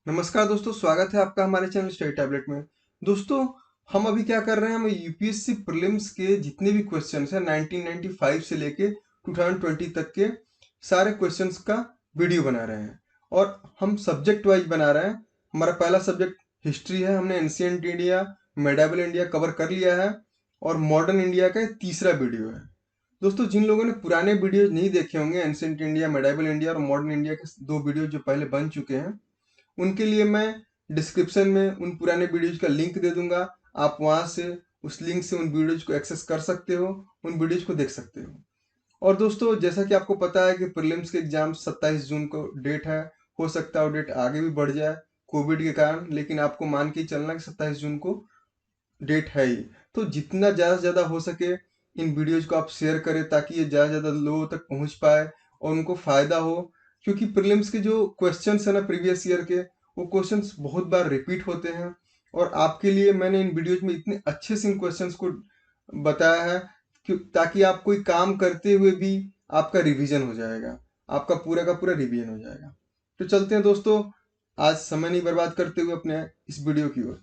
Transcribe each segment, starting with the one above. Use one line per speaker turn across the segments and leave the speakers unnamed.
नमस्कार दोस्तों, स्वागत है आपका हमारे चैनल स्टडी टैबलेट में। दोस्तों, हम अभी क्या कर रहे हैं, हम यूपीएससी प्रीलिम्स के जितने भी क्वेश्चंस हैं 1995 से लेके 2020 तक के सारे क्वेश्चंस का वीडियो बना रहे हैं और हम सब्जेक्ट वाइज बना रहे हैं। हमारा पहला सब्जेक्ट हिस्ट्री है, हमने ancient India, medieval India cover कर लिया है और मॉडर्न इंडिया का तीसरा वीडियो है। दोस्तों, जिन लोगों ने पुराने वीडियो नहीं देखे होंगे, एंशिएंट इंडिया, मेडावल इंडिया और मॉडर्न इंडिया के दो वीडियो जो पहले बन चुके हैं, उनके लिए मैं डिस्क्रिप्शन में उन पुराने वीडियोज का लिंक दे दूंगा। आप वहां से उस लिंक से उन वीडियोज को एक्सेस कर सकते हो, उन वीडियोज को देख सकते हो। और दोस्तों, जैसा कि आपको पता है कि प्रीलिम्स के एग्जाम 27 जून को डेट है। हो सकता है वो डेट आगे भी बढ़ जाए कोविड के कारण, लेकिन आपको मान के ही चलना कि 27 जून को डेट है ही। तो जितना ज़्यादा से ज़्यादा हो सके इन वीडियोज को आप शेयर करें ताकि ये ज़्यादा से ज़्यादा लोगों तक पहुंच पाए और उनको फायदा हो। क्योंकि प्रीलिम्स के जो क्वेश्चंस है ना प्रीवियस ईयर के, वो क्वेश्चंस बहुत बार रिपीट होते हैं और आपके लिए मैंने इन वीडियोज में इतने अच्छे से इन क्वेश्चंस को बताया है कि ताकि आप कोई काम करते हुए भी आपका रिवीजन हो जाएगा, आपका पूरा का पूरा रिवीजन हो जाएगा। तो चलते हैं दोस्तों, आज समय नहीं बर्बाद करते हुए अपने इस वीडियो की ओर।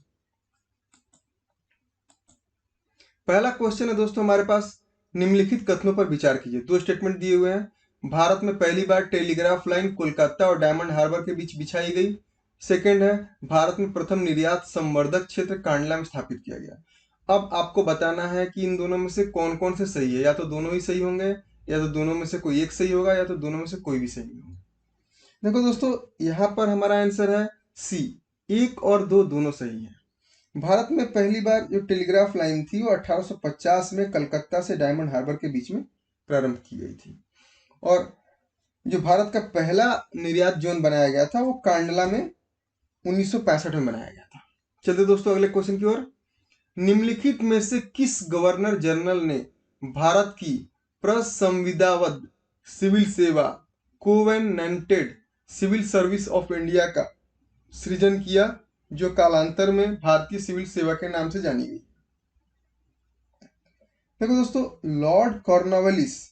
पहला क्वेश्चन है दोस्तों हमारे पास, निम्नलिखित कथनों पर विचार कीजिए। दो स्टेटमेंट दिए हुए हैं। भारत में पहली बार टेलीग्राफ लाइन कोलकाता और डायमंड हार्बर के बीच बिछाई गई। सेकंड है, भारत में प्रथम निर्यात संवर्धक क्षेत्र कांडला में स्थापित किया गया। अब आपको बताना है कि इन दोनों में से कौन कौन से सही है। या तो दोनों ही सही होंगे, या तो दोनों में से कोई एक सही होगा, या तो दोनों में से कोई भी सही नहीं होगा। देखो दोस्तों, यहाँ पर हमारा आंसर है सी, एक और दो दोनों सही है। भारत में पहली बार जो टेलीग्राफ लाइन थी वो 1850 में कलकत्ता से डायमंड हार्बर के बीच में प्रारंभ की गई थी। और जो भारत का पहला निर्यात जोन बनाया गया था वो कांडला में 1965 में बनाया गया था। चलिए दोस्तों, अगले क्वेश्चन की ओर। निम्नलिखित में से किस गवर्नर जनरल ने भारत की प्रसंविदाबद्ध सिविल सेवा covenanted civil service of India का सृजन किया, जो कालांतर में भारतीय सिविल सेवा के नाम से जानी गई? देखो दोस्तों, लॉर्ड कॉर्नवालिस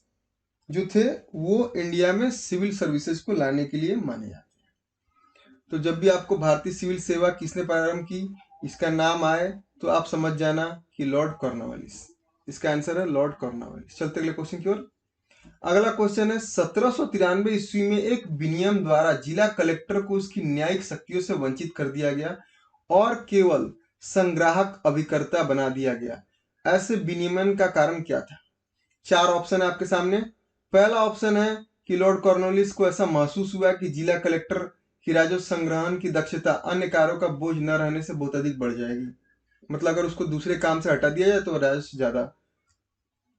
जो थे वो इंडिया में सिविल सर्विसेज को लाने के लिए माने जाते हैं। तो जब भी आपको भारतीय सिविल सेवा किसने प्रारंभ की इसका नाम आए तो आप समझ जाना कि लॉर्ड कॉर्नवालिस। इसका आंसर है लॉर्ड कॉर्नवालिस। चलते अगले क्वेश्चन की ओर। अगला क्वेश्चन है, 1793 ईस्वी में एक विनियम द्वारा जिला कलेक्टर को उसकी न्यायिक शक्तियों से वंचित कर दिया गया और केवल संग्राहक अभिकर्ता बना दिया गया। ऐसे विनियमन का कारण क्या था? चार ऑप्शन है आपके सामने। पहला ऑप्शन है कि लॉर्ड कॉर्नवालिस को ऐसा महसूस हुआ कि जिला कलेक्टर की राजस्व संग्रहण की दक्षता अन्य कार्यों का बोझ न रहने से बहुत अधिक बढ़ जाएगी। मतलब अगर उसको दूसरे काम से हटा दिया जाए तो राजस्व ज्यादा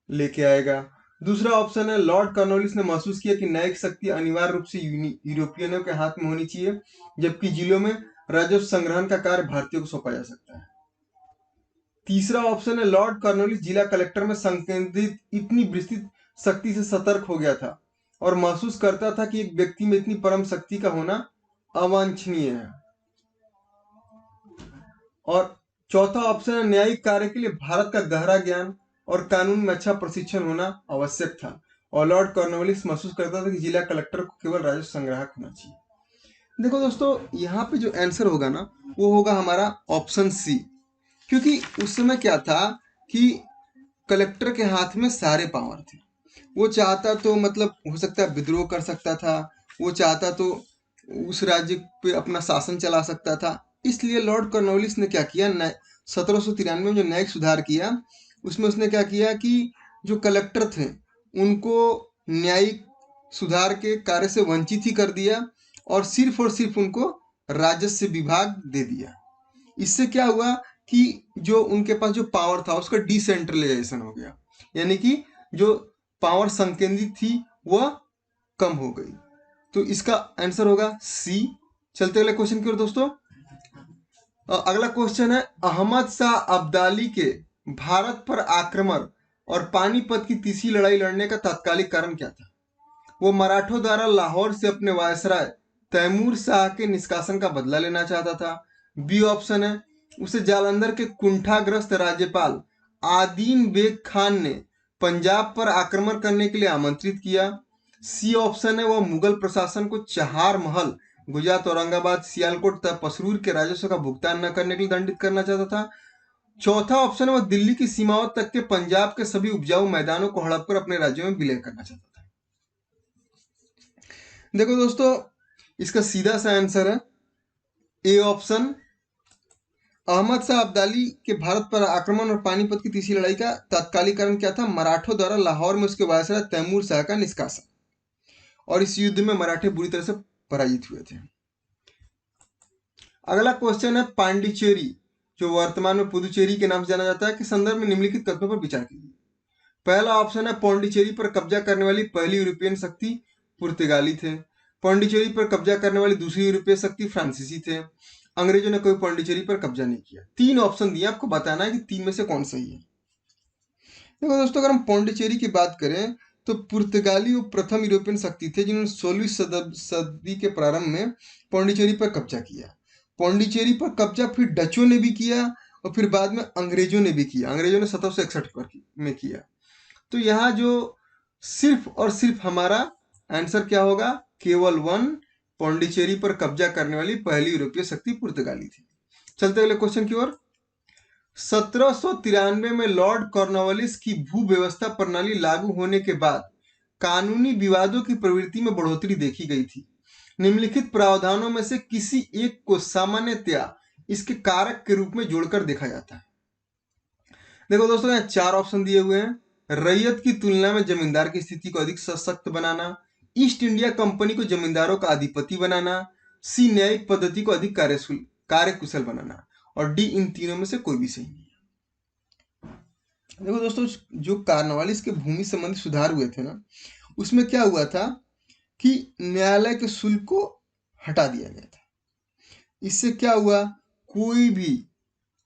लेके आएगा। दूसरा ऑप्शन है, लॉर्ड कॉर्नवालिस ने महसूस किया कि न्यायिक शक्ति अनिवार्य रूप से यूरोपियनों के हाथ में होनी चाहिए, जबकि जिलों में राजस्व संग्रहण का कार्य भारतीयों को सौंपा जा सकता है। तीसरा ऑप्शन है, लॉर्ड कॉर्नवालिस जिला कलेक्टर में संकेंद्रित इतनी विस्तृत शक्ति से सतर्क हो गया था और महसूस करता था कि एक व्यक्ति में इतनी परम शक्ति का होना अवांछनीय है। और चौथा ऑप्शन है, न्यायिक कार्य के लिए भारत का गहरा ज्ञान और कानून में अच्छा प्रशिक्षण होना आवश्यक था और लॉर्ड कॉर्नवालिस महसूस करता था कि जिला कलेक्टर को केवल राजस्व संग्राहक होना चाहिए। देखो दोस्तों, यहाँ पे जो आंसर होगा ना वो होगा हमारा ऑप्शन सी। क्योंकि उस समय क्या था कि कलेक्टर के हाथ में सारे पावर थे। वो चाहता तो मतलब हो सकता है विद्रोह कर सकता था, वो चाहता तो उस राज्य पे अपना शासन चला सकता था। इसलिए लॉर्ड कॉर्नवालिस ने क्या किया, 1793 में जो न्यायिक सुधार किया उसमें उसने क्या किया कि जो कलेक्टर थे उनको न्यायिक सुधार के कार्य से वंचित ही कर दिया और सिर्फ उनको राजस्व विभाग दे दिया। इससे क्या हुआ कि जो उनके पास जो पावर था उसका डिसेंट्रलाइजेशन हो गया, यानी कि जो पावर संकेंद्रित थी वह कम हो गई। तो इसका आंसर होगा सी। चलते अगले क्वेश्चन की ओर दोस्तों। अगला क्वेश्चन है, अहमद शाह अब्दाली के भारत पर आक्रमण और पानीपत की तीसरी लड़ाई लड़ने का तात्कालिक कारण क्या था? वो मराठों द्वारा लाहौर से अपने वायसराय तैमूर शाह के निष्कासन का बदला लेना चाहता था। बी ऑप्शन है, उसे जालंधर के कुंठाग्रस्त राज्यपाल आदीन बेग खान ने पंजाब पर आक्रमण करने के लिए आमंत्रित किया। सी ऑप्शन है, वह मुगल प्रशासन को चहार महल गुजरात, औरंगाबाद, सियालकोट तथा पसरूर के राजस्व का भुगतान न करने के लिए दंडित करना चाहता था। चौथा ऑप्शन है वो दिल्ली की सीमाओं तक के पंजाब के सभी उपजाऊ मैदानों को हड़प कर अपने राज्यों में विलय करना चाहता था। देखो दोस्तों, इसका सीधा सा आंसर है ए ऑप्शन। अहमद शाह अब्दाली के भारत पर आक्रमण और पानीपत की तीसरी लड़ाई का तात्कालिक कारण क्या था? मराठों द्वारा लाहौर में उसके वायसराय तैमूर शाह का निष्कासन, और इस युद्ध में मराठे बुरी तरह से पराजित हुए थे। अगला क्वेश्चन है पांडिचेरी, जो वर्तमान में पुदुचेरी के नाम से जाना जाता है, के संदर्भ में निम्नलिखित कथनों पर विचार कीजिए। पहला ऑप्शन है पांडिचेरी पर कब्जा करने वाली पहली यूरोपियन शक्ति पुर्तगाली थे। पांडिचेरी पर कब्जा करने वाली दूसरी यूरोपीय शक्ति फ्रांसीसी थे। अंग्रेजों ने कोई पांडिचेरी पर कब्जा नहीं किया। 3 ऑप्शन दिए, आपको बताना है कि 3 में से कौन सही है। देखो दोस्तों, अगर हम पांडिचेरी की बात करें तो पुर्तगाली वो प्रथम यूरोपियन शक्ति थे जिन्होंने 16वीं सदी के प्रारंभ में पांडिचेरी पर कब्जा किया। पांडिचेरी पर कब्जा फिर डचों ने भी किया और फिर बाद में अंग्रेजों ने भी किया। अंग्रेजों ने 1761 में किया। तो यहाँ जो सिर्फ और सिर्फ हमारा आंसर क्या होगा? केवल 1, पांडिचेरी पर कब्जा करने वाली पहली यूरोपीय शक्ति पुर्तगाली थी। चलते अगले क्वेश्चन की ओर। 1793 में लॉर्ड कॉर्नवालिस की भू व्यवस्था प्रणाली लागू होने के बाद कानूनी विवादों की प्रवृत्ति में बढ़ोतरी देखी गई थी। निम्नलिखित प्रावधानों में से किसी एक को सामान्यतया इसके कारक के रूप में जोड़कर देखा जाता है। देखो दोस्तों, यहाँ 4 ऑप्शन दिए हुए हैं। रैयत की तुलना में जमींदार की स्थिति को अधिक सशक्त बनाना, ईस्ट इंडिया कंपनी को जमींदारों का अधिपति बनाना, सी न्यायिक पद्धति को अधिक कार्यकुशल बनाना, और डी इन तीनों में से कोई भी सही नहीं है। देखो दोस्तों, जो कॉर्नवालिस के भूमि संबंधी सुधार हुए थे ना, उसमें क्या हुआ था कि न्यायालय के शुल्क को हटा दिया गया था। इससे क्या हुआ, कोई भी,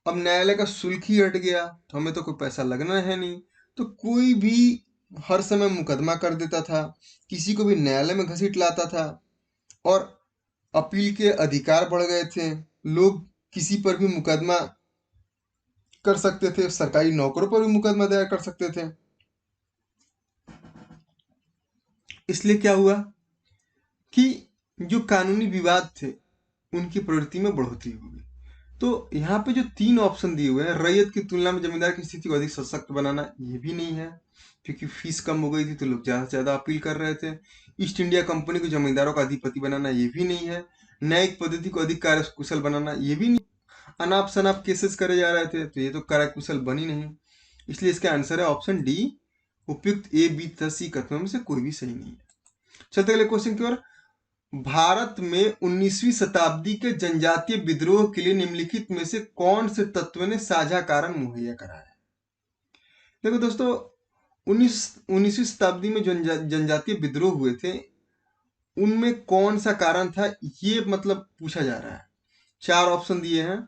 अब न्यायालय का शुल्क ही हट गया तो हमें तो कोई पैसा लगना है नहीं, तो कोई भी हर समय मुकदमा कर देता था, किसी को भी न्यायालय में घसीट लाता था, और अपील के अधिकार बढ़ गए थे। लोग किसी पर भी मुकदमा कर सकते थे, सरकारी नौकरों पर भी मुकदमा दायर कर सकते थे। इसलिए क्या हुआ कि जो कानूनी विवाद थे उनकी प्रवृत्ति में बढ़ोतरी हो गई। तो यहाँ पे जो 3 ऑप्शन दिए हुए हैं, रैयत की तुलना में जमींदार की स्थिति को अधिक सशक्त बनाना, ये भी नहीं है क्योंकि फीस कम हो गई थी तो लोग ज्यादा से ज्यादा अपील कर रहे थे। ईस्ट इंडिया कंपनी को जमींदारों का अधिपति बनाना, ये भी नहीं है। न्यायिक पद्धति को अधिक कार्यकुशल बनाना, ये भी नहीं। अनाप शनाप केसेस करे जा रहे थे तो ये तो कार्यकुशल बनी नहीं। इसलिए इसका आंसर है ऑप्शन डी। उपयुक्त ए, बी तथा सी कथनों में से कोई भी सही नहीं है। चलते अगले क्वेश्चन की ओर। भारत में 19वीं शताब्दी के जनजातीय विद्रोह के लिए निम्नलिखित में से कौन से तत्व ने साझा कारण मुहैया कराया? देखो दोस्तों, 19वीं शताब्दी में जो जनजातीय विद्रोह हुए थे उनमें कौन सा कारण था, ये मतलब पूछा जा रहा है। 4 ऑप्शन दिए हैं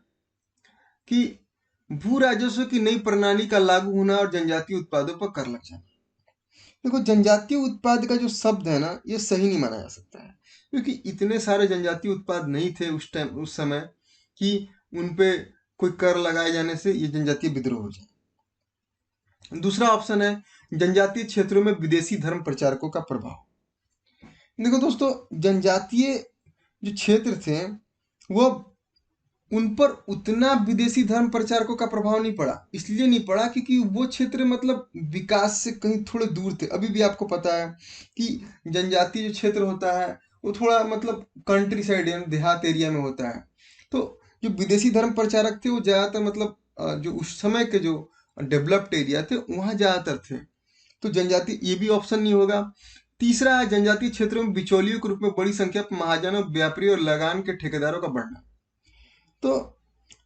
कि भू राजस्व की नई प्रणाली का लागू होना और जनजातीय उत्पादों पर कर लग जाना। देखो, जनजातीय उत्पाद का जो शब्द है ना, ये सही नहीं माना जा सकता है क्योंकि इतने सारे जनजातीय उत्पाद नहीं थे उस समय कि उनपे कोई कर लगाए जाने से ये जनजातीय विद्रोह हो जाए। दूसरा ऑप्शन है जनजातीय क्षेत्रों में विदेशी धर्म प्रचारकों का प्रभाव। देखो दोस्तों, जनजातीय जो क्षेत्र थे वो उन पर उतना विदेशी धर्म प्रचारकों का प्रभाव नहीं पड़ा। इसलिए नहीं पड़ा क्योंकि वो क्षेत्र मतलब विकास से कहीं थोड़े दूर थे। अभी भी आपको पता है कि जनजातीय जो क्षेत्र होता है वो थोड़ा मतलब कंट्री साइड यानी देहात एरिया में होता है। तो जो विदेशी धर्म प्रचारक थे वो ज़्यादातर मतलब जो उस समय के जो डेवलप्ड एरिया थे वहाँ ज़्यादातर थे। तो जनजाति, ये भी ऑप्शन नहीं होगा। तीसरा है जनजातीय क्षेत्रों में बिचौलियों के रूप में बड़ी संख्या में महाजनों, व्यापारी और लगान के ठेकेदारों का बढ़ना। तो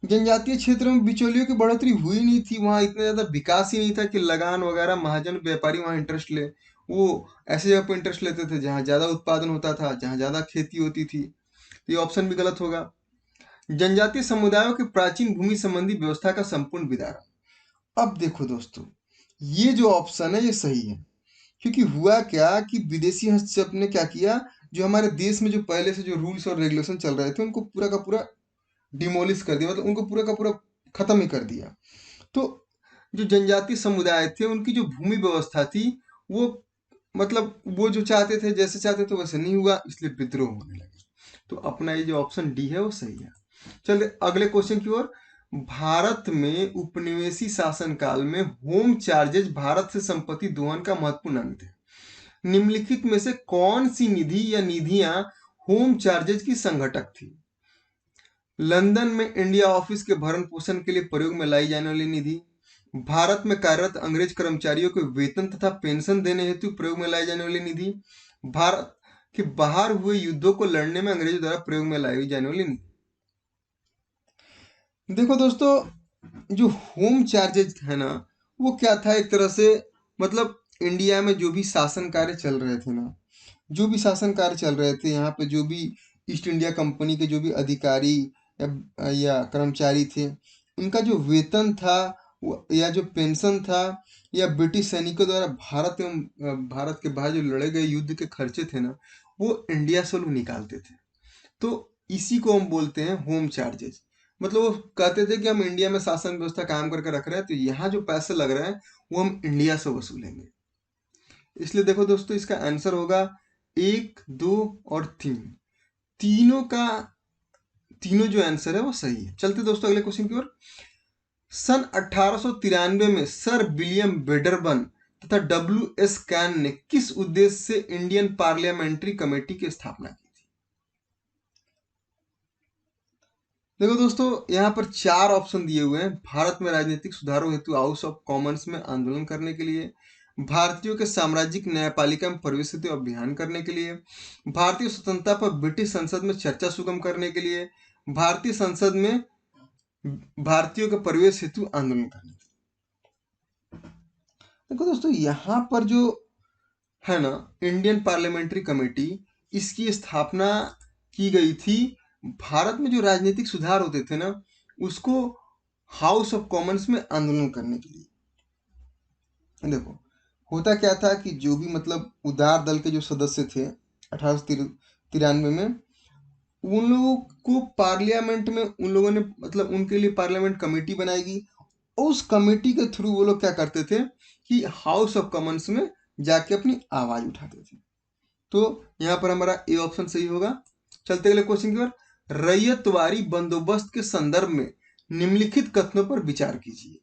जनजातीय क्षेत्रों में बिचौलियों की बढ़ोतरी हुई नहीं थी, वहाँ इतना ज़्यादा विकास ही नहीं था कि लगान वगैरह महाजन व्यापारी वहाँ इंटरेस्ट ले। वो ऐसे जगह पर इंटरेस्ट लेते थे जहाँ ज़्यादा उत्पादन होता था, जहाँ ज़्यादा खेती होती थी। तो ये ऑप्शन भी गलत होगा। जनजातीय समुदायों की प्राचीन भूमि संबंधी व्यवस्था का संपूर्ण विदारण। अब देखो दोस्तों, ये जो ऑप्शन है ये सही है क्योंकि हुआ क्या कि विदेशी हस्तक्षेप ने क्या किया, जो हमारे देश में जो पहले से जो रूल्स और रेगुलेशन चल रहे थे उनको पूरा का पूरा डिमोलिश कर दिया, मतलब उनको पूरा का पूरा खत्म ही कर दिया। तो जो जनजातीय समुदाय थे उनकी जो भूमि व्यवस्था थी वो मतलब वो जो चाहते थे, जैसे चाहते थे वैसे नहीं हुआ, इसलिए विद्रोह होने लगे। तो अपना ये जो ऑप्शन डी है वो सही है। चलिए अगले क्वेश्चन की ओर। भारत में उपनिवेशी शासनकाल में होम चार्जेज भारत से संपत्ति दोहन का महत्वपूर्ण अंग थे। निम्नलिखित में से कौन सी निधि या निधियां होम चार्जेज की संघटक थी? लंदन में इंडिया ऑफिस के भरण पोषण के लिए प्रयोग में लाई जाने वाली निधि, भारत में कार्यरत अंग्रेज कर्मचारियों को वेतन तथा पेंशन देने हेतु प्रयोग में लाई जाने वाली निधि, भारत के बाहर हुए युद्धों को लड़ने में अंग्रेजों द्वारा प्रयोग में लाई जाने वाली निधि। देखो दोस्तों, जो होम चार्जेज है ना, वो क्या था? एक तरह से मतलब इंडिया में जो भी शासन कार्य चल रहे थे ना, जो भी शासन कार्य चल रहे थे यहाँ पे, जो भी ईस्ट इंडिया कंपनी के जो भी अधिकारी या कर्मचारी थे, उनका जो वेतन था या जो पेंशन था, या ब्रिटिश सैनिकों द्वारा भारत के बाहर जो लड़े गए युद्ध के खर्चे थे ना, वो इंडिया से लोग निकालते थे। तो इसी को हम बोलते हैं होम चार्जेस। मतलब वो कहते थे कि हम इंडिया में शासन व्यवस्था कायम करके रख रहे हैं, तो यहाँ जो पैसे लग रहे हैं वो हम इंडिया से वसूलेंगे। इसलिए देखो दोस्तों, इसका आंसर होगा 1, 2 और 3। तीनों का तीनों जो आंसर है वो सही है। चलते दोस्तों अगले क्वेश्चन की ओर। सन 1893 में सर विलियम वेडरबर्न तथा W.S. कैन ने किस उद्देश्य से इंडियन पार्लियामेंट्री कमेटी की स्थापना की थी? देखो दोस्तों, यहाँ पर 4 ऑप्शन दिए हुए हैं। भारत में राजनीतिक सुधारों हेतु हाउस ऑफ कॉमन्स में आंदोलन करने के लिए, भारतीयों के साम्राज्यिक न्यायपालिका में प्रवेश हेतु अभियान करने के लिए, भारतीय स्वतंत्रता पर ब्रिटिश संसद में चर्चा सुगम करने के लिए, भारतीय संसद में भारतीयों के प्रवेश हेतु आंदोलन करने के लिए। देखो दोस्तों, यहाँ पर जो है ना, इंडियन पार्लियामेंट्री कमेटी, इसकी स्थापना की गई थी भारत में जो राजनीतिक सुधार होते थे ना, उसको हाउस ऑफ कॉमन्स में आंदोलन करने के लिए। देखो होता क्या था कि जो भी मतलब उदार दल के जो सदस्य थे 1893 में, उन लोगों को पार्लियामेंट में उन लोगों ने मतलब उनके लिए पार्लियामेंट कमेटी बनाएगी, और उस कमेटी के थ्रू वो लोग क्या करते थे कि हाउस ऑफ कॉमन्स में जाके अपनी आवाज उठाते थे। तो यहाँ पर हमारा ए ऑप्शन सही होगा। चलते अगले क्वेश्चन की ओर। रैयतवारी बंदोबस्त के संदर्भ में निम्नलिखित कथनों पर विचार कीजिए।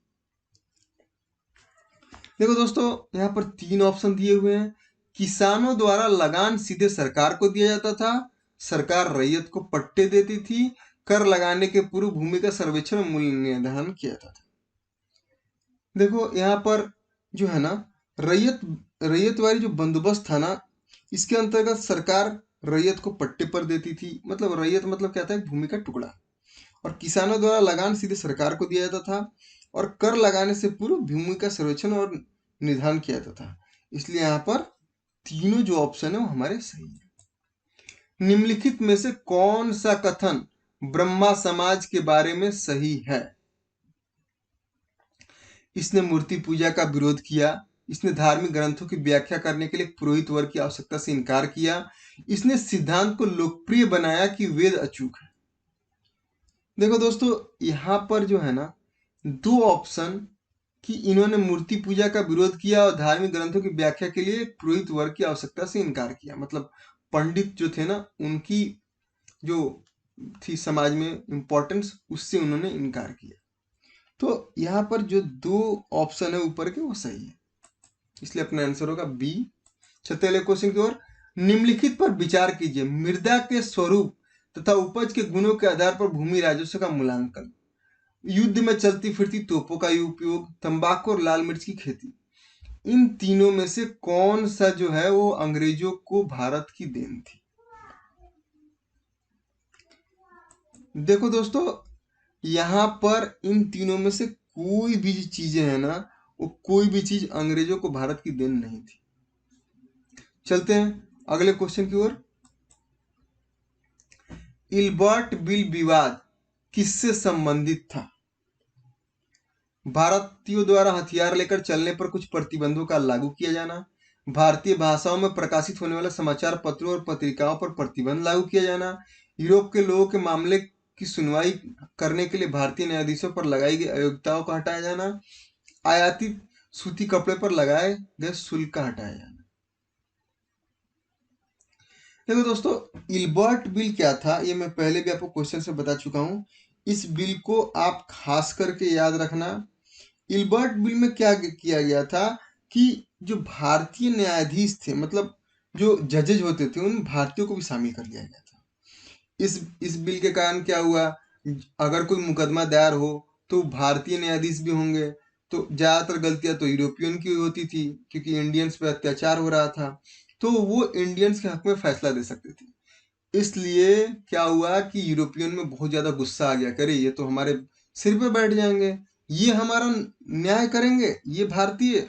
देखो दोस्तों, यहाँ पर 3 ऑप्शन दिए हुए हैं। किसानों द्वारा लगान सीधे सरकार को दिया जाता था, सरकार रैयत को पट्टे देती थी, कर लगाने के पूर्व भूमि का सर्वेक्षण मूल्य निर्धारण किया जाता था। देखो यहाँ पर जो है ना, रैयतवारी जो बंदोबस्त था ना, इसके अंतर्गत सरकार रैयत को पट्टे पर देती थी। मतलब रैयत मतलब क्या था? एक भूमि का टुकड़ा। और किसानों द्वारा लगान सीधे सरकार को दिया जाता था, और कर लगाने से पूर्व भूमि का सर्वेक्षण और निर्धारण किया जाता था। इसलिए यहाँ पर तीनों जो ऑप्शन है वो हमारे सही है। निम्नलिखित में से कौन सा कथन ब्रह्मा समाज के बारे में सही है? इसने मूर्ति पूजा का विरोध किया, इसने धार्मिक ग्रंथों की व्याख्या करने के लिए पुरोहित वर्ग की आवश्यकता से इनकार किया, इसने सिद्धांत को लोकप्रिय बनाया कि वेद अचूक है। देखो दोस्तों, यहाँ पर जो है ना, 2 ऑप्शन कि इन्होंने मूर्ति पूजा का विरोध किया और धार्मिक ग्रंथों की व्याख्या के लिए पुरोहित वर्ग की आवश्यकता से इनकार किया। मतलब पंडित जो थे ना, उनकी जो थी समाज में इम्पोर्टेंस, उससे उन्होंने इनकार किया। तो यहाँ पर जो 2 ऑप्शन है ऊपर के वो सही है, इसलिए अपना आंसर होगा बी। छठे क्वेश्चन की ओर। निम्नलिखित पर विचार कीजिए। मृदा के स्वरूप तथा उपज के गुणों के आधार पर भूमि राजस्व का मूल्यांकन, युद्ध में चलती फिरती तोपों का उपयोग, तंबाकू और लाल मिर्च की खेती। इन तीनों में से कौन सा जो है वो अंग्रेजों को भारत की देन थी? देखो दोस्तों, यहाँ पर इन तीनों में से कोई भी चीजें है ना, वो कोई भी चीज अंग्रेजों को भारत की देन नहीं थी। चलते हैं अगले क्वेश्चन की ओर। इल्बर्ट बिल विवाद किससे संबंधित था? भारतीयों द्वारा हथियार लेकर चलने पर कुछ प्रतिबंधों का लागू किया जाना, भारतीय भाषाओं में प्रकाशित होने वाले समाचार पत्रों और पत्रिकाओं पर प्रतिबंध लागू किया जाना, यूरोप के लोगों के मामले की सुनवाई करने के लिए भारतीय न्यायाधीशों पर लगाई गई अयोग्यताओं का हटाया जाना, आयातित सूती कपड़े पर लगाए गए शुल्क का हटाया जाना। देखो दोस्तों, इल्बर्ट बिल क्या था ये मैं पहले भी आपको क्वेश्चन से बता चुका हूँ। इस बिल को आप खास करके याद रखना। इल्बर्ट बिल में क्या किया गया था कि जो भारतीय न्यायाधीश थे, मतलब जो जजेज होते थे, उन भारतीयों को भी शामिल कर लिया गया था। इस बिल के कारण क्या हुआ, अगर कोई मुकदमा दायर हो तो भारतीय न्यायाधीश भी होंगे। तो ज्यादातर गलतियां तो यूरोपियन की होती थी, क्योंकि इंडियंस पे अत्याचार हो रहा था, तो वो इंडियंस के हक में फैसला दे सकते थे। इसलिए क्या हुआ कि यूरोपियन में बहुत ज्यादा गुस्सा आ गया, करे ये तो हमारे सिर पे बैठ जाएंगे, ये हमारा न्याय करेंगे, ये भारतीय।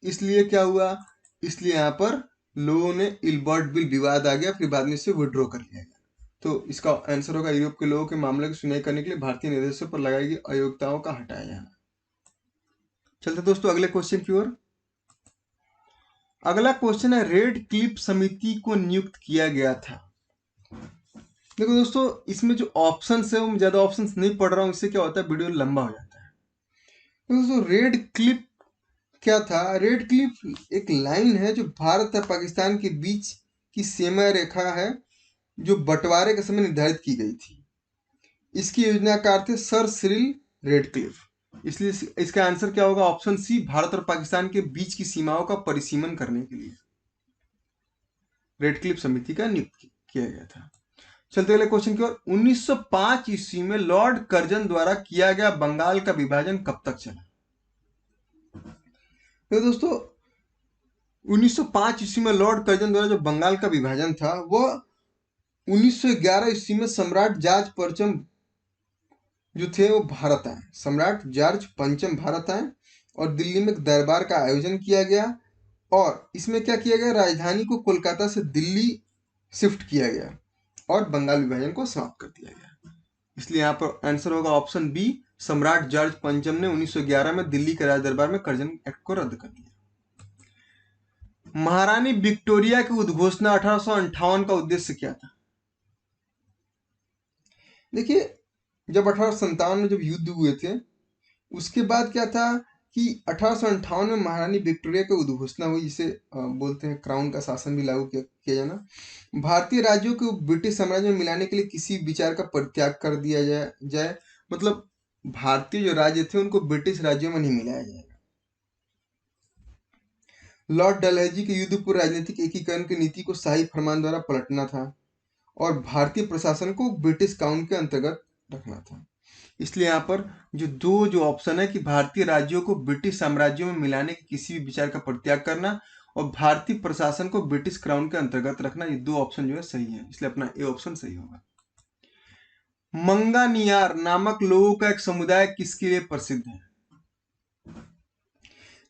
इसलिए क्या हुआ, इसलिए यहाँ पर लोगों ने इल्बर्ट बिल, विवाद आ गया, फिर बाद में इसे विड्रॉ कर लिया गया। तो इसका आंसर होगा, यूरोप के लोगों के मामले की सुनवाई करने के लिए भारतीय निर्देशों पर लगाई गई अयोग्यताओं का हटाया जाना। चलते दोस्तों अगले क्वेश्चन की ओर। अगला क्वेश्चन है, रेड क्लिफ समिति को नियुक्त किया गया था। देखो दोस्तों, इसमें जो ऑप्शंस है, वो ज्यादा ऑप्शंस नहीं पढ़ रहा हूँ, इससे क्या होता है वीडियो लंबा हो जाता है। तो दोस्तों रेड क्लिफ क्या था? रेड क्लिफ एक लाइन है जो भारत और पाकिस्तान के बीच की सीमा रेखा है, जो बंटवारे के समय निर्धारित की गई थी। इसकी योजनाकार थे सर सिरिल रेडक्लिफ। इसलिए इसका आंसर क्या होगा, ऑप्शन सी, भारत और पाकिस्तान के बीच की सीमाओं का परिसीमन करने के लिए रेडक्लिफ समिति का नियुक्त किया गया था। चलते अगले क्वेश्चन की ओर। 1905 ईस्वी में लॉर्ड कर्जन द्वारा किया गया बंगाल का विभाजन कब तक चला? तो दोस्तों 1905 ईस्वी में लॉर्ड कर्जन द्वारा जो बंगाल का विभाजन था, वह 1911 ईस्वी में सम्राट जॉर्ज पंचम जो थे वो भारत आए। सम्राट जॉर्ज पंचम भारत आए और दिल्ली में एक दरबार का आयोजन किया गया, और इसमें क्या किया गया, राजधानी को कोलकाता से दिल्ली शिफ्ट किया गया और बंगाल विभाजन को समाप्त कर दिया गया। इसलिए यहाँ पर आंसर होगा ऑप्शन बी, सम्राट जॉर्ज पंचम ने 1911 में दिल्ली के राज दरबार में कर्जन एक्ट को रद्द कर दिया। महारानी विक्टोरिया की उद्घोषणा 1858 का उद्देश्य क्या था? देखिए, जब 1857 में जब युद्ध हुए थे, उसके बाद क्या था कि 1858 में महारानी विक्टोरिया की उद्घोषणा हुई, जिसे बोलते हैं क्राउन का शासन भी लागू किया जाना। भारतीय राज्यों को ब्रिटिश साम्राज्य में मिलाने के लिए किसी विचार का परित्याग कर दिया जाए, मतलब भारतीय जो राज्य थे उनको ब्रिटिश राज्यों में नहीं मिलाया जाएगा। लॉर्ड डलहौजी के युद्ध पूर्व राजनीतिक एकीकरण की नीति को शाही फरमान द्वारा पलटना था और भारतीय प्रशासन को ब्रिटिश काउंसिल के अंतर्गत रखना था। इसलिए यहाँ पर जो ऑप्शन है कि भारतीय राज्यों को ब्रिटिश साम्राज्यों में मिलाने के किसी भी विचार का परित्याग करना और भारतीय प्रशासन को ब्रिटिश क्राउन के अंतर्गत रखना, ये दो ऑप्शन जो है सही है, इसलिए अपना ए ऑप्शन सही होगा। मंगानियार नामक लोगों का एक समुदाय किसके लिए प्रसिद्ध है?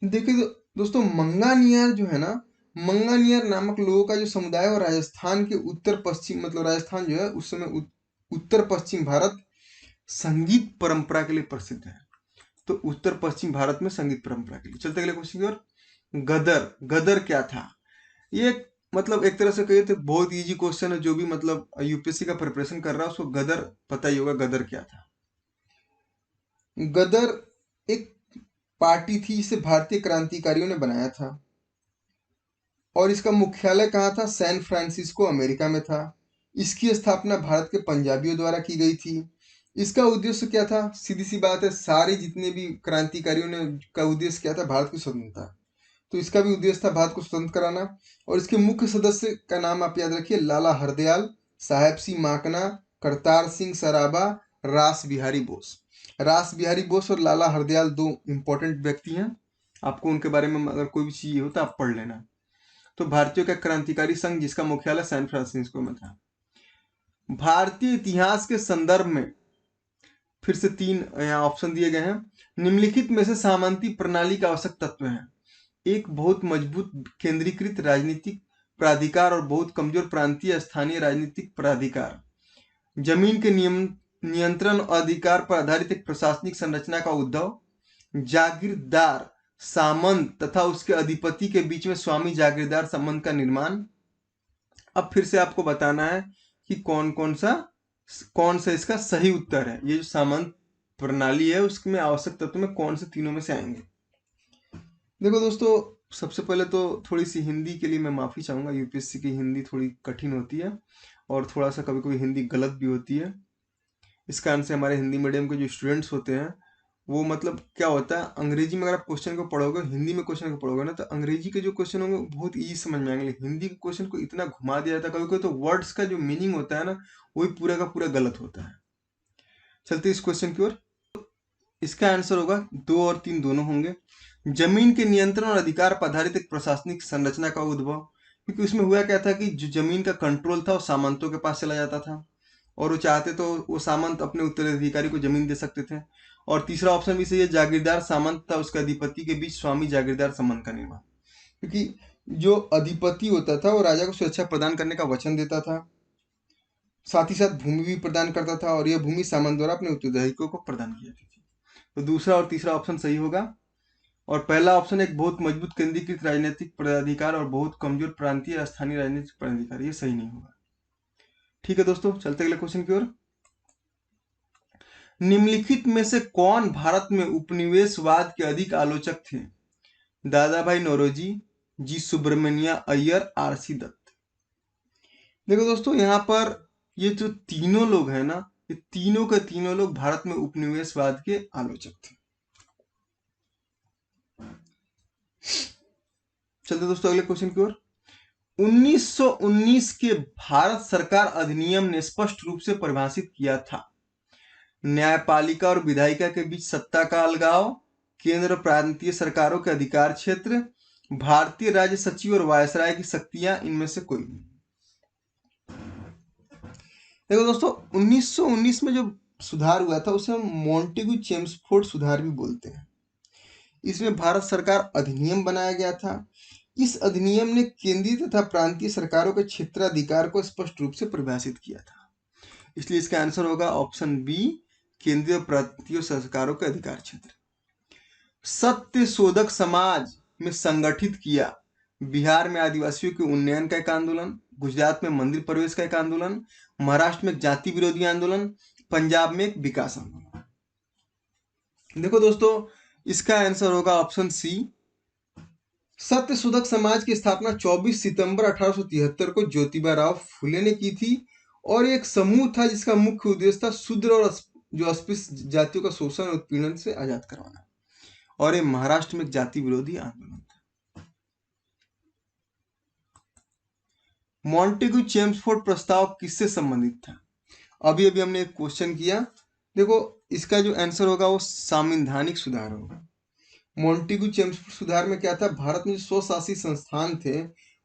देखिए दोस्तों, मंगानियार जो है ना, मंगानियार नामक लोगों का जो समुदाय है वो राजस्थान के उत्तर पश्चिम, मतलब राजस्थान जो है उस समय उत्तर पश्चिम भारत संगीत परंपरा के लिए प्रसिद्ध है। तो उत्तर पश्चिम भारत में संगीत परंपरा के लिए। चलते अगले क्वेश्चन की ओर। गदर, गदर क्या था? ये मतलब एक तरह से कहिए तो बहुत इजी क्वेश्चन है, जो भी मतलब यूपीएससी का प्रिपरेशन कर रहा है उसको गदर पता ही होगा। गदर क्या था? गदर एक पार्टी थी जिसे भारतीय क्रांतिकारियों ने बनाया था, और इसका मुख्यालय कहाँ था? सैन फ्रांसिस्को, अमेरिका में था। इसकी स्थापना भारत के पंजाबियों द्वारा की गई थी। इसका उद्देश्य क्या था? सीधी सी बात है, सारे जितने भी क्रांतिकारियों ने का उद्देश्य क्या था? भारत की स्वतंत्रता। तो इसका भी उद्देश्य था भारत को स्वतंत्र कराना। और इसके मुख्य सदस्य का नाम आप याद रखिए, लाला हरदयाल, साहेब सिंह माकना, करतार सिंह सराबा, रास बिहारी बोस। रास बिहारी बोस और लाला हरदयाल दो इंपॉर्टेंट व्यक्ति हैं, आपको उनके बारे में अगर कोई भी चीज हो तो आप पढ़ लेना। तो भारतीयों का क्रांतिकारी संघ जिसका मुख्यालय सैन फ्रांसिस्को में था। भारतीय इतिहास के संदर्भ में फिर से 3 यहाँ ऑप्शन दिए गए हैं। निम्नलिखित में से सामंती प्रणाली का आवश्यक तत्व है? एक बहुत मजबूत केंद्रीकृत राजनीतिक प्राधिकार और बहुत कमजोर प्रांतीय स्थानीय राजनीतिक प्राधिकार। जमीन के नियंत्रण अधिकार पर आधारित एक प्रशासनिक संरचना का उद्भव। जागीरदार सामंत तथा उसके अधिपति के बीच में स्वामी जागीरदार संबंध का निर्माण। अब फिर से आपको बताना है कि कौन सा इसका सही उत्तर है। ये जो सामंत प्रणाली है उसमें आवश्यक तत्व में कौन से तीनों में से आएंगे? देखो दोस्तों, सबसे पहले तो थोड़ी सी हिंदी के लिए मैं माफ़ी चाहूँगा, यूपीएससी की हिंदी थोड़ी कठिन होती है और थोड़ा सा कभी कभी हिंदी गलत भी होती है। इस कारण से हमारे हिंदी मीडियम के जो स्टूडेंट्स होते हैं वो मतलब क्या होता है, अंग्रेजी में अगर आप क्वेश्चन को पढ़ोगे, हिंदी में क्वेश्चन को पढ़ोगे ना, तो अंग्रेजी के जो क्वेश्चन होंगे वो बहुत ईजी समझ में आएंगे, लेकिन हिंदी के क्वेश्चन को इतना घुमा दिया जाता है कभी कभी, तो वर्ड्स का जो मीनिंग होता है ना वही पूरा का पूरा गलत होता है। चलते इस क्वेश्चन की ओर। इसका आंसर होगा 2 और 3 दोनों होंगे। जमीन के नियंत्रण और अधिकार पर आधारित एक प्रशासनिक संरचना का उद्भव, क्योंकि उसमें हुआ क्या था कि जो जमीन का कंट्रोल था वो सामंतों के पास चला जाता था और वो चाहते तो वो सामंत अपने उत्तराधिकारी को जमीन दे सकते थे। और तीसरा ऑप्शन भी सही है, जागीरदार सामंत था उसके अधिपति के बीच स्वामी जागीरदार संबंध का निर्माण, क्योंकि जो अधिपति होता था वो राजा को सुरक्षा प्रदान करने का वचन देता था, साथ ही साथ भूमि भी प्रदान करता था और यह भूमि सामंत द्वारा अपने उत्तराधिकारियों को प्रदान की जाती थी। तो दूसरा और तीसरा ऑप्शन सही होगा। और पहला ऑप्शन एक बहुत मजबूत केंद्रीकृत राजनीतिक प्राधिकार और बहुत कमजोर प्रांतीय स्थानीय राजनीतिक प्राधिकार, ये सही नहीं होगा। ठीक है दोस्तों, चलते अगले क्वेश्चन की ओर। निम्नलिखित में से कौन भारत में उपनिवेशवाद के अधिक आलोचक थे? दादा भाई नौरोजी, जी सुब्रमण्या अय्यर, आरसी दत्त। देखो दोस्तों, यहाँ पर ये जो तीनों लोग हैं ना, ये तीनों के तीनों लोग भारत में उपनिवेशवाद के आलोचक थे। चलते दोस्तों अगले क्वेश्चन की ओर। 1919 के भारत सरकार अधिनियम ने स्पष्ट रूप से परिभाषित किया था, न्यायपालिका और विधायिका के बीच सत्ता का अलगाव, केंद्र और प्रांतीय सरकारों के अधिकार क्षेत्र, भारतीय राज्य सचिव और वायसराय की शक्तियां, इनमें से कोई नहीं। देखो दोस्तों, 1919 में जो सुधार हुआ था उसे हम मॉन्टेगू चेम्सफोर्ड सुधार भी बोलते हैं। इसमें भारत सरकार अधिनियम बनाया गया था। इस अधिनियम ने केंद्रीय तथा प्रांतीय सरकारों के क्षेत्राधिकार को स्पष्ट रूप से परिभाषित किया था, इसलिए इसका आंसर होगा ऑप्शन बी, केंद्रीय और प्रांतीय सरकारों के अधिकार क्षेत्र। सत्य शोधक समाज में संगठित किया, बिहार में आदिवासियों के उन्नयन का एक आंदोलन, गुजरात में मंदिर प्रवेश का एक आंदोलन, महाराष्ट्र में एक जाति विरोधी आंदोलन, पंजाब में एक विकास आंदोलन। देखो दोस्तों, इसका आंसर होगा ऑप्शन सी, सत्य शोधक समाज की स्थापना 24 सितंबर 1873 को ज्योतिबा राव फुले ने की थी और एक समूह था जिसका मुख्य उद्देश्य था शूद्र और जो अस्पृश्य जातियों का शोषण और उत्पीड़न से आजाद करवाना, और ये महाराष्ट्र में एक जाति विरोधी आंदोलन था। मॉन्टेगू चेम्सफोर्ड प्रस्ताव किससे संबंधित था? अभी अभी हमने एक क्वेश्चन किया, देखो इसका जो आंसर होगा वो संवैधानिक सुधार होगा। मॉन्टेगू चेम्सफोर्ड सुधार में क्या था, भारत में जो स्वशासित संस्थान थे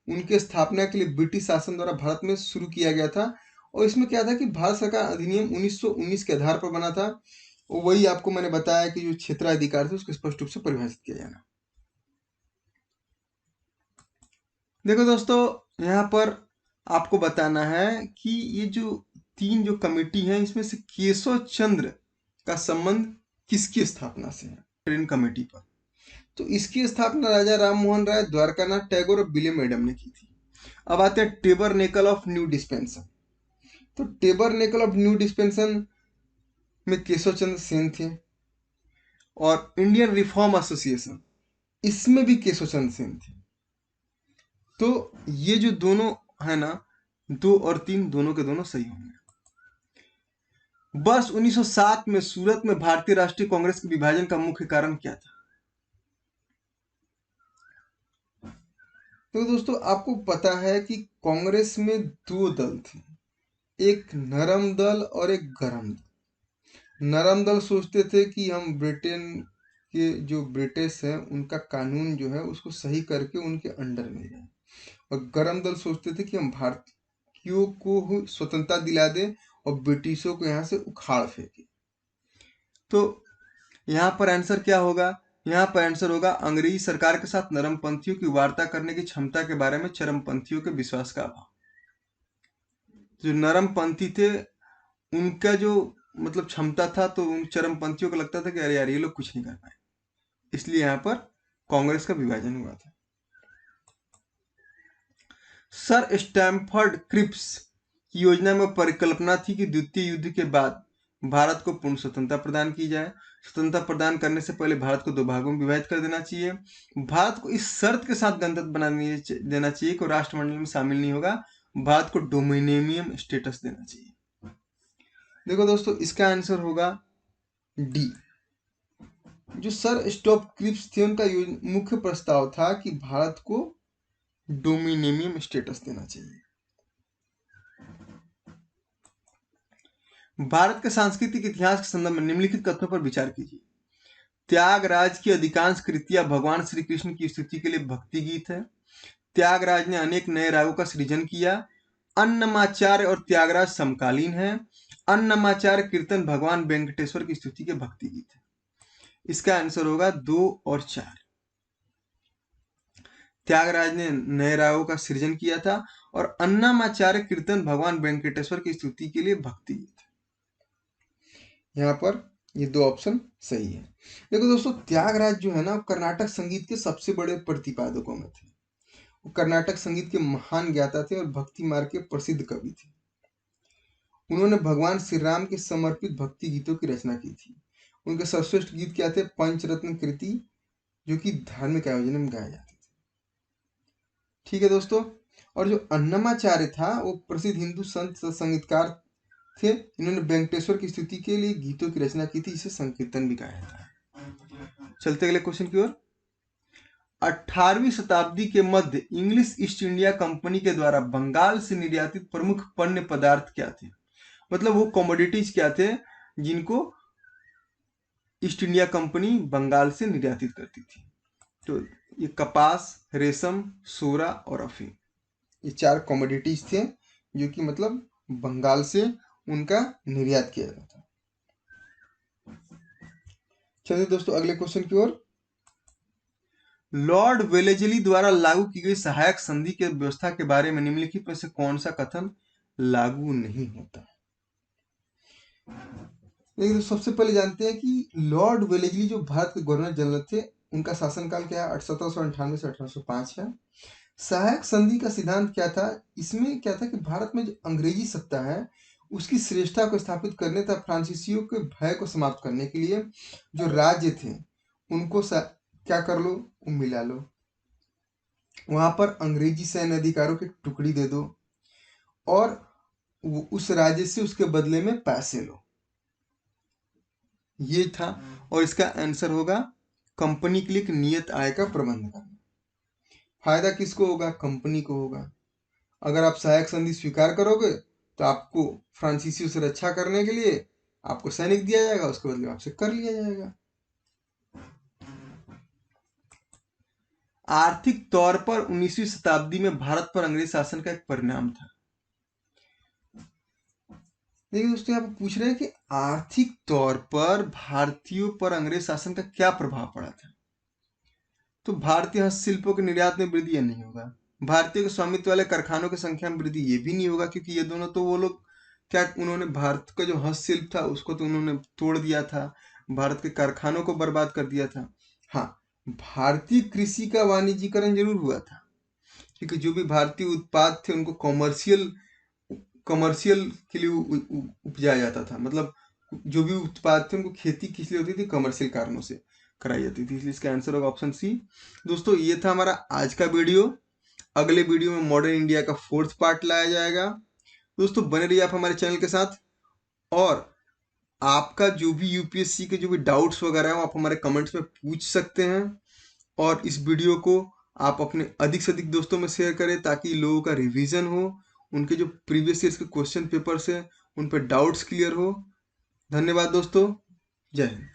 उनके स्थापना के लिए ब्रिटिश शासन द्वारा भारत में शुरू किया गया था। और इसमें क्या था कि भारत सरकार अधिनियम 1919 के आधार पर बना था, और वही आपको मैंने बताया कि जो क्षेत्राधिकार थे उसको स्पष्ट रूप से परिभाषित किया जाना। देखो दोस्तों, यहाँ पर आपको बताना है कि ये जो तीन जो कमेटी है इसमें से केशव चंद्र का संबंध किसकी स्थापना से है इन कमेटी पर? तो इसकी स्थापना राजा राम मोहन राय, द्वारकानाथ टैगोर और विलियम एडम ने की थी। अब आते हैं टेबरनेकल ऑफ न्यू डिस्पेंसन। तो टेबरनेकल ऑफ न्यू डिस्पेंसन में केशव चंद्र सेन थे, और इंडियन रिफॉर्म एसोसिएशन इसमें भी केशव चंद्र सेन थे। तो ये जो दोनों है ना, 2 और 3 दोनों के दोनों सही होंगे। वर्ष 1907 में सूरत में भारतीय राष्ट्रीय कांग्रेस के विभाजन का मुख्य कारण क्या था? तो दोस्तों, आपको पता है कि कांग्रेस में 2 दल थे, एक नरम दल और एक गरम दल। नरम दल सोचते थे कि हम ब्रिटेन के जो ब्रिटिश हैं उनका कानून जो है उसको सही करके उनके अंडर में जाए, और गरम दल सोचते थे कि हम भारतीयों को स्वतंत्रता दिला दें और ब्रिटिशों को यहाँ से उखाड़ फेंके। तो यहाँ पर आंसर क्या होगा? यहाँ पर आंसर होगा अंग्रेजी सरकार के साथ नरमपंथियों की वार्ता करने की क्षमता के बारे में चरमपंथियों के विश्वास का अभाव। जो नरमपंथी थे उनका जो मतलब क्षमता था, तो उन चरमपंथियों को लगता था कि अरे यार ये लोग कुछ नहीं कर पाए, इसलिए यहाँ पर कांग्रेस का विभाजन हुआ था। सर स्टैमफोर्ड क्रिप्स की योजना में परिकल्पना थी कि द्वितीय युद्ध के बाद भारत को पूर्ण स्वतंत्रता प्रदान की जाए। स्वतंत्रता प्रदान करने से पहले भारत को 2 भागों में विभाजित कर देना चाहिए। भारत को इस शर्त के साथ गणतंत्र देना चाहिए कि राष्ट्रमंडल में शामिल नहीं होगा। भारत को डोमिनियन स्टेटस देना चाहिए। देखो दोस्तों, इसका आंसर होगा डी। जो सर स्टॉप क्रिप्स थे उनका मुख्य प्रस्ताव था कि भारत को डोमिनियन स्टेटस देना चाहिए। भारत के सांस्कृतिक इतिहास के संदर्भ में निम्नलिखित कथनों पर विचार कीजिए। त्यागराज की अधिकांश कृतियां भगवान श्री कृष्ण की स्तुति के लिए भक्ति गीत है। त्यागराज ने अनेक नए रागों का सृजन किया। अन्नमाचार्य और त्यागराज समकालीन है। अन्नमाचार्य कीर्तन भगवान वेंकटेश्वर की स्तुति के भक्ति गीत है। इसका आंसर होगा 2 और 4। त्यागराज ने नए रागों का सृजन किया था और अन्नमाचार्य कीर्तन भगवान वेंकटेश्वर की स्तुति के लिए भक्ति गीत है। यहाँ पर ये 2 ऑप्शन सही है। देखो दोस्तों, त्यागराज जो है ना, कर्नाटक संगीत के सबसे बड़े प्रतिपादकों में थे। वो कर्नाटक संगीत के महान ज्ञाता थे और भक्ति मार्ग के प्रसिद्ध कवि थे। उन्होंने भगवान श्री राम के समर्पित भक्ति गीतों की रचना की थी। उनके सर्वश्रेष्ठ गीत क्या थे? पंचरत्न कृति, जो कि धार्मिक आयोजन में गाए जाते थे। ठीक है दोस्तों, और जो अन्नमाचार्य था वो प्रसिद्ध हिंदू संत संगीतकार थे। इन्होंने वेंकटेश्वर की स्तुति के लिए गीतों की रचना की थी, इसे संकीर्तन भी कहा जाता है। चलते अगले क्वेश्चन की ओर। 18वीं शताब्दी के मध्य इंग्लिश ईस्ट इंडिया कंपनी के द्वारा बंगाल से निर्यातित प्रमुख पण्य पदार्थ क्या थे? मतलब वो कमोडिटीज क्या थे जिनको ईस्ट इंडिया कंपनी बंगाल से निर्यातित करती थी? तो ये कपास, रेशम, सोरा और अफीम, ये 4 कमोडिटीज थे जो कि मतलब बंगाल से उनका निर्यात किया जाता था। चलिए दोस्तों अगले क्वेश्चन की ओर। लॉर्ड वेलेजली द्वारा लागू की गई सहायक संधि की व्यवस्था के बारे में निम्नलिखित में से कौन सा कथन लागू नहीं होता? लेकिन सबसे पहले जानते हैं कि लॉर्ड वेलेजली जो भारत के गवर्नर जनरल थे, उनका शासनकाल क्या है? 1798 से 1805 है। सहायक संधि का सिद्धांत क्या था? इसमें क्या था कि भारत में जो अंग्रेजी सत्ता है उसकी श्रेष्ठता को स्थापित करने तथा फ्रांसीसियों के भय को समाप्त करने के लिए जो राज्य थे उनको क्या कर लो? मिला लो। वहां पर अंग्रेजी सैन्य अधिकारियों की टुकड़ी दे दो और उस राज्य से उसके बदले में पैसे लो। ये था, और इसका आंसर होगा कंपनी के लिए एक नियत आय का प्रबंध करना। फायदा किसको होगा? कंपनी को होगा। अगर आप सहायक संधि स्वीकार करोगे तो आपको फ्रांसीसियों से रक्षा करने के लिए आपको सैनिक दिया जाएगा, उसके बदले आपसे कर लिया जाएगा। आर्थिक तौर पर 19वीं शताब्दी में भारत पर अंग्रेज शासन का एक परिणाम था। देखिए दोस्तों, यहाँ पर पूछ रहे हैं कि आर्थिक तौर पर भारतीयों पर अंग्रेज शासन का क्या प्रभाव पड़ा था। तो भारतीय हस्तशिल्पों के निर्यात में वृद्धि नहीं होगा। भारतीय के स्वामित्व वाले कारखानों की संख्या में वृद्धि ये भी नहीं होगा, क्योंकि ये दोनों तो वो लोग क्या, उन्होंने भारत का जो हस्तशिल्प था उसको तो उन्होंने तोड़ दिया था, भारत के कारखानों को बर्बाद कर दिया था। हाँ, भारतीय कृषि का वाणिज्यीकरण जरूर हुआ था, क्योंकि जो भी भारतीय उत्पाद थे उनको कमर्शियल के लिए उपजाया जाता था। मतलब जो भी उत्पाद थे उनको खेती किस लिए होती थी? कमर्शियल कारणों से कराई जाती थी। इसलिए इसका आंसर होगा ऑप्शन सी। दोस्तों ये था हमारा आज का वीडियो। अगले वीडियो में मॉडर्न इंडिया का 4th पार्ट लाया जाएगा। दोस्तों बने रहिए आप हमारे चैनल के साथ, और आपका जो भी यूपीएससी के जो भी डाउट्स वगैरह है वो आप हमारे कमेंट्स में पूछ सकते हैं। और इस वीडियो को आप अपने अधिक से अधिक दोस्तों में शेयर करें ताकि लोगों का रिवीजन हो, उनके जो प्रीवियस ईयर्स के क्वेश्चन पेपर्स हैं उन पर डाउट्स क्लियर हो। धन्यवाद दोस्तों, जय हिंद।